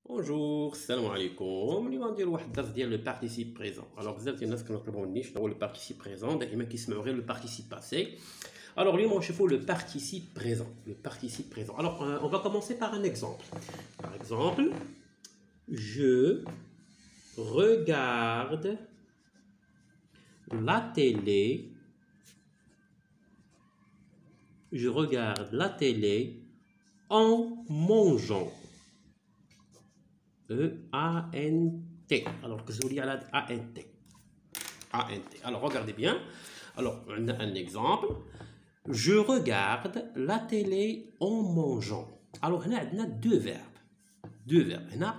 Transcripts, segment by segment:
بونجور السلام عليكم. اليوم غندير واحد الدرس ديال لو بارتيسيب بريزون. الوغ بزاف ديال الناس كنطلبوا مني شنو هو لو بارتيسيب بريزون، دائما كيسمعوا غير لو بارتيسيب باسي. الوغ اليوم غنشوفوا لو بارتيسيب بريزون. لو بارتيسيب بريزون. الوغ on va commencer par un exemple. Par exemple, je regarde la télé. Je regarde la télé en mangeant. E-A-N-T. Alors, que je vous lis à la A-N-T. A-N-T. Alors, regardez bien. Alors, on a un exemple. Je regarde la télé en mangeant. Alors, on a deux verbes. Deux verbes. On a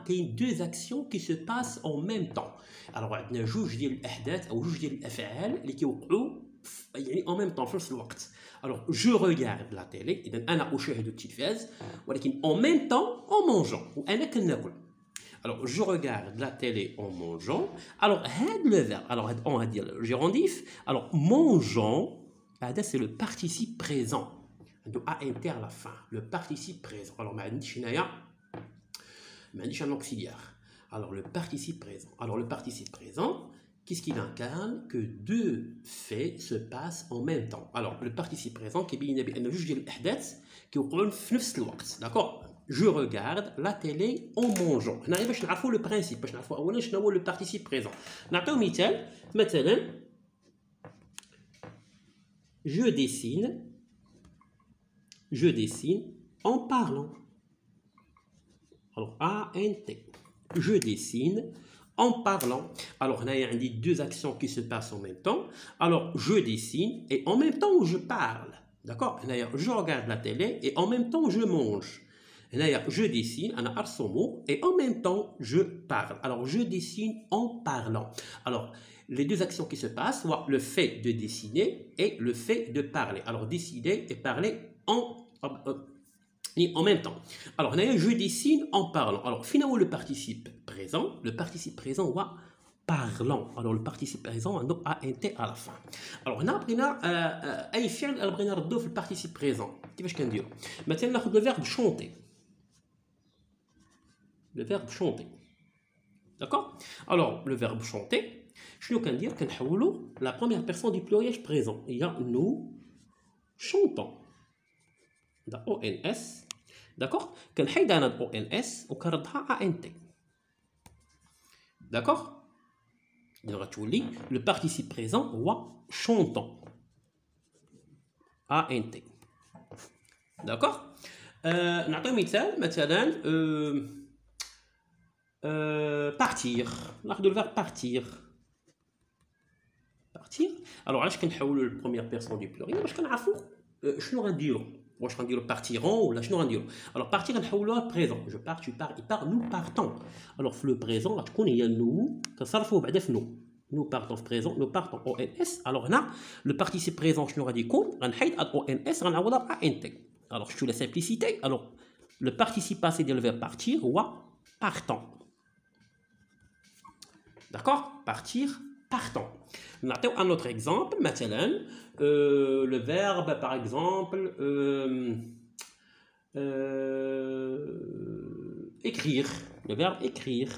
deux actions qui se passent en même temps. Alors, on a جوج ديال الأحداث أو جوج ديال الأفعال اللي كيوقعوا يعني en même temps في نفس الوقت. Alors, je regarde la télé. إذا أنا أشاهد التلفاز ولكن en même temps en mangeant. وأنا كناكل. Alors, je regarde la télé en mangeant. Alors, le verbe, alors on va dire le gérondif. Alors, mangeant, c'est le participe présent. Donc, ANT à la fin, le participe présent. Alors, un auxiliaire. Alors, le participe présent. Alors, le participe présent, qu'est-ce qu'il incarne? Que deux faits se passent en même temps. Alors, le participe présent, qui est bien juge de l'ahdath, qui est au d'accord? Je regarde la télé en mangeant. On arrive à voir le principe, à voir le participe présent. نعطيو مثال مثلا je dessine en parlant. Alors A-N-T. Je dessine en parlant. Alors là, il y a deux actions qui se passent en même temps. Alors je dessine et en même temps je parle. D'accord? Je regarde la télé et en même temps je mange. Je dessine, et en même temps je parle. Alors je dessine en parlant. Alors les deux actions qui se passent, soit le fait de dessiner et le fait de parler. Alors dessiner et parler en même temps. Alors je dessine en parlant. Alors finalement le participe présent va parlant. Alors le participe présent a ANT à la fin. Alors on a appris أي فعل بغينا نردوه في الparticipe présent. كيفاش كنديرو؟ مثلا ناخذ le verbe chanter. Le verbe chanter. D'accord? Alors, le verbe chanter, je veux dire qu'on la première personne du pluriel présent. Il y a nous chantons. Dans ONS. D'accord? Qu'on a dans ONS, on a ANT. D'accord? Le participe présent, ou chantant. ANT. D'accord? نعطيو مثال مثلا partir. ناخذ le verbe partir. Partir. Alors علاش كنحولوا للبروميير بيرسون دو بلوريال باش كنعرفوا شنو غنديروا. واش غنديروا partiront ولا شنو غنديروا. Alors partir كنحولوها لبريزون. Je pars, tu pars, il part, nous partons. Alors في le présent غتكون هي nous كنصرفوا بعدا في nous. Nous partons في présent, nous partons ONS. Alors هنا le participe présent شنو غادي يكون؟ غنحيد ONS غنعوضها ب ANT. Alors je suis la simplicité. Alors le participe passé du verbe partir ou partant. D'accord? Partir, partant. Un autre exemple, maintenant, le verbe, par exemple, écrire. Le verbe écrire.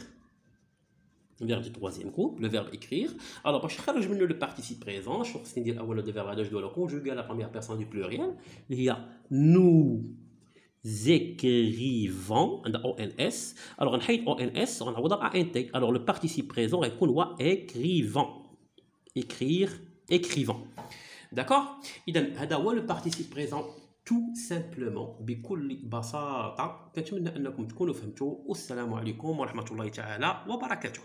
Le verbe du troisième groupe, le verbe écrire. Alors, pour chaque le participe présent, je vais dire le verbe je dois le conjuguer à la première personne du pluriel. Il y a nous écrivons, ONS. Alors, on a ONS, on a ANT. Alors, le participe présent répond écrivant. Écrire, écrivant. D'accord? هذا هو le participe présent tout simplement بكل بساطة. كنتمنى أنكم تكونوا فهمتوا. والسلام عليكم ورحمة الله تعالى وبركاته.